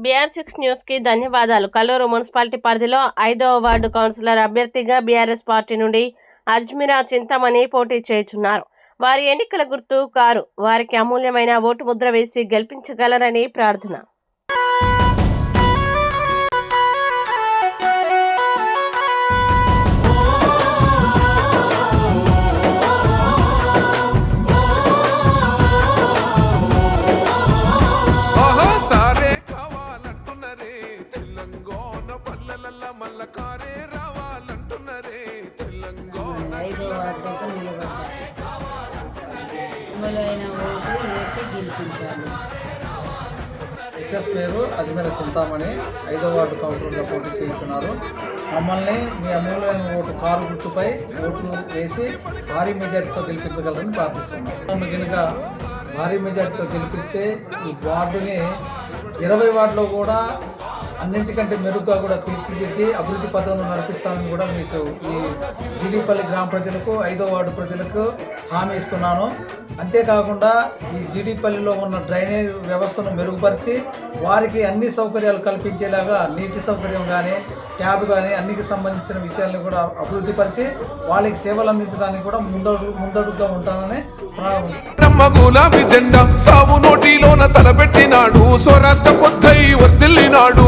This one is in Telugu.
BR6 న్యూస్ కి ధన్యవాదాలు. కల్లూరు మున్సిపాలిటీ పరిధిలో 5వ వార్డు కౌన్సిలర్ అభ్యర్థిగా బీఆర్ఎస్ పార్టీ నుండి అజ్మీరా చింతామణి పోటీ చేయుచున్నారు. వారి ఎన్నికల గుర్తు కారు. వారికి అమూల్యమైన ఓటు ముద్ర వేసి గెలిపించగలరని ప్రార్థన. ఎస్ఎస్ పేరు అజ్మీరా చింతామణి 5వ వార్డు కౌన్సిలర్గా పోటీ చేస్తున్నారు. మమ్మల్ని మీ అమూల్యమైన ఓటు కారు గుర్తుపై ఓట్లు వేసి భారీ మెజార్టీతో గెలిపించగలరని ప్రార్థిస్తున్నాం. కనుక భారీ మెజార్టీతో గెలిపిస్తే ఈ వార్డుని 20 వార్డులో కూడా అన్నింటికంటే మెరుగ్గా కూడా తీర్చిదిద్ది అభివృద్ధి పథంలో నడిపిస్తానని కూడా మీకు ఈ జీడీపల్లి గ్రామ ప్రజలకు 5వ వార్డు ప్రజలకు హామీ ఇస్తున్నాను. అంతేకాకుండా ఈ జీడీపల్లిలో ఉన్న డ్రైనేజ్ వ్యవస్థను మెరుగుపరిచి వారికి అన్ని సౌకర్యాలు కల్పించేలాగా నీటి సౌకర్యం కానీ ట్యాబ్ కానీ అన్నికి సంబంధించిన విషయాలను కూడా అభివృద్ధి పరిచి వాళ్ళకి సేవలు అందించడానికి కూడా ముందడుగుగా ఉంటానని గులాబీ జెండా సాగు నోటిలోన తలపెట్టినాడు. స్వరాష్ట్ర పొద్దై వర్దిల్లినాడు.